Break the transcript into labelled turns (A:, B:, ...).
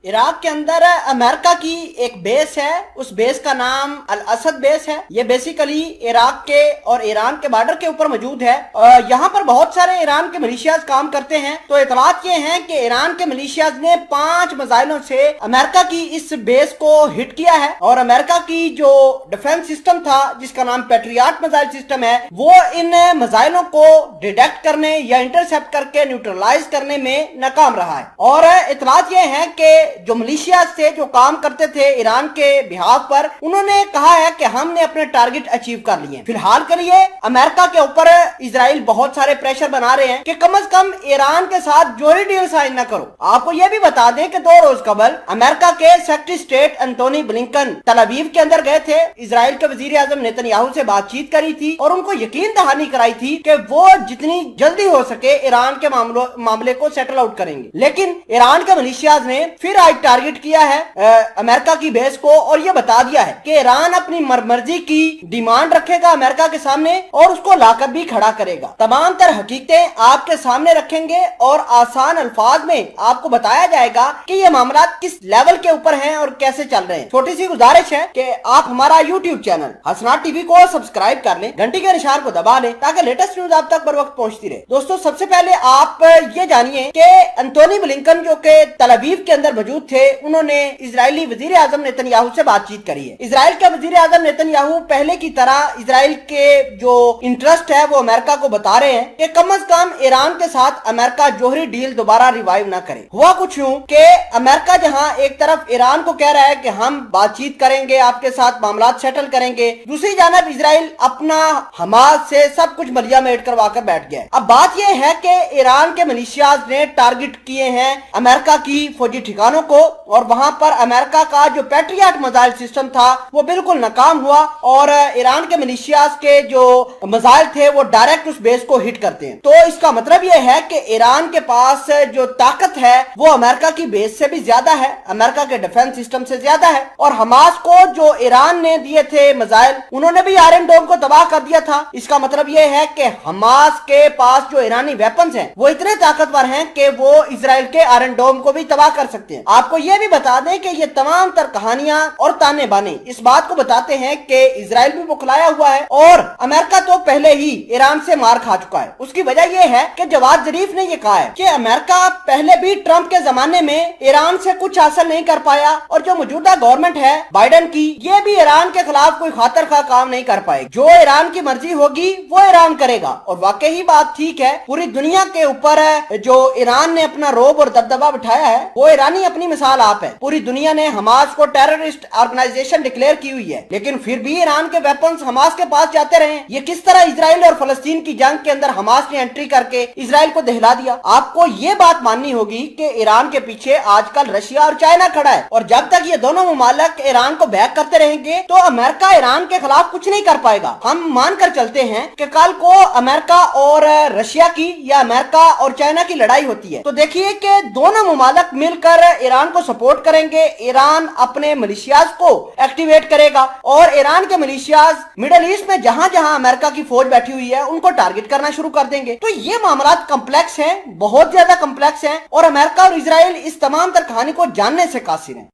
A: Iraq के अंदर America की एक बेस है। उस बेस का नाम अल असद बेस है। ये बेसिकली इराक के और ईरान के बॉर्डर के ऊपर मौजूद है। यहाँ पर बहुत सारे ईरान के मिलिशियाज काम करते हैं। तो इतलात ये हैं कि ईरान के मिलिशियाज ने 5 मिसाइलों से अमेरिका की इस बेस को हिट किया है और अमेरिका की जो डिफेंस सिस्टम था जिसका नाम पैट्रियट मिसाइल सिस्टम है, वो इन मिसाइलों को डिटेक्ट करने या इंटरसेप्ट करके न्यूट्रलाइज करने में नाकाम रहा है। और इतलात ये है कि जो मिलिशिया से जो काम करते थे ईरान के बिहाफ पर, उन्होंने कहा है कि हमने अपने टारगेट अचीव कर लिए। फिलहाल के लिए अमेरिका के ऊपर इजराइल बहुत सारे प्रेशर बना रहे हैं कि कम से कम ईरान के साथ जोहरी डील साइन न करो। आपको यह भी बता दें कि 2 रोज कबल अमेरिका के सेक्रेटरी स्टेट एंटोनी ब्लिंकन तल अवीव के अंदर गए थे। इजराइल के वजीर आजम नेतन्याहू से बातचीत करी थी और उनको यकीन दहानी कराई थी कि वो जितनी जल्दी हो सके ईरान के मामले को सेटल आउट करेंगे। लेकिन ईरान के मिलिशियाज ने फिर आज टारगेट किया है अमेरिका की बेस को और यह बता दिया है कि ईरान अपनी मर्जी की डिमांड रखेगा अमेरिका के सामने और उसको लाकर भी खड़ा करेगा। तमाम तर हकीकतें आपके सामने रखेंगे और आसान अल्फाज में आपको बताया जाएगा कि ये मामला किस लेवल के ऊपर हैं और कैसे चल रहे हैं। छोटी सी गुजारिश है कि आप हमारा यूट्यूब चैनल हसनाट टीवी को सब्सक्राइब कर लें, घंटी के निशान को दबा लें ताकि लेटेस्ट न्यूज आप तक बर वक्त पहुंचती रहे। दोस्तों, सबसे पहले आप ये जानिए कि एंटोनी ब्लिंकन जो कि तल अवीव के अंदर मौजूद थे, उन्होंने इजरायली वजीर आजम नेतन्याहू से बातचीत करी है। इजराइल के वजीर आजम नेतन्याहू पहले की तरह इजराइल के जो इंटरेस्ट है वो अमेरिका को बता रहे हैं कि कम से कम ईरान के साथ अमेरिका जोहरी डील दोबारा रिवाइव ना करे। हुआ कुछ यूं कि अमेरिका जहां एक तरफ ईरान को कह रहा है कि हम बातचीत करेंगे, आपके साथ मामला सेटल करेंगे, दूसरी जानब इजराइल अपना हमास से सब कुछ मलिया मेट करवा कर बैठ गया। अब बात यह है कि ईरान के मिलिशियाज ने टारगेट किए हैं अमेरिका की फौजी ठिकानों को और वहां पर अमेरिका का जो पैट्रियट मिसाइल सिस्टम था वो बिल्कुल नाकाम हुआ और ईरान के मिलिशियाज के जो मिसाइल थे वो डायरेक्ट उस बेस को हिट करते हैं। तो इसका मतलब यह है कि ईरान के पास जो ताकत है वो अमेरिका की बेस से भी ज्यादा है, अमेरिका के डिफेंस सिस्टम से ज्यादा है। और हमास को जो ईरान ने दिए थे मिसाइल, उन्होंने भी आयरन डोम को तबाह कर दिया था। इसका मतलब यह है कि हमास के पास जो ईरानी वेपन्स हैं वो इतने ताकतवर हैं कि वो इजराइल के आयरन डोम को भी तबाह कर सकते हैं। आपको यह भी बता दें कि ये तमाम तर कहानियां और ताने बाने इस बात को बताते हैं कि इजराइल भी बुखलाया हुआ है और अमेरिका तो पहले ही ईरान से मार खा चुका है। उसकी वजह यह है कि जवाद जरीफ ने यह कहा है कि अमेरिका पहले भी ट्रंप के जमाने में ईरान से कुछ हासिल नहीं कर पाया और जो मौजूदा गवर्नमेंट है बाइडेन की, ये भी ईरान के खिलाफ कोई खातर खा काम नहीं कर पाएगी। जो ईरान की मर्जी होगी वो ईरान करेगा। और वाकई ही बात ठीक है, पूरी दुनिया के ऊपर जो ईरान ने अपना रोब और दबदबा बिठाया है वो ईरानी अपनी मिसाल आप है। पूरी दुनिया ने हमास को टेररिस्ट ऑर्गेनाइजेशन डिक्लेयर की हुई है, लेकिन फिर भी ईरान के वेपन्स हमास के पास जाते रहे। ये किस तरह इजराइल और फलस्तीन की जंग के अंदर हमास ने एंट्री करके इजराइल को दहला दिया। आपको ये बात माननी होगी कि ईरान के पीछे आजकल रशिया और चाइना खड़ा है और जब तक ये दोनों मुमालिक ईरान को बैक करते रहेंगे तो अमेरिका ईरान के खिलाफ कुछ नहीं कर पाएगा। हम मानकर चलते हैं कि कल को अमेरिका और रशिया की या अमेरिका और चाइना की लड़ाई होती है तो देखिए कि दोनों मुमालिक मिलकर ईरान को सपोर्ट करेंगे। ईरान अपने मिलिशियाज को एक्टिवेट करेगा और ईरान के मिलिशियाज मिडिल ईस्ट में जहां जहां अमेरिका की फौज बैठी हुई है उनको टारगेट करना शुरू कर देंगे। तो ये मामला कम्प्लेक्स हैं, बहुत ज्यादा कम्प्लेक्स हैं और अमेरिका और इजराइल इस तमाम तर कहानी को जानने से कासिर हैं।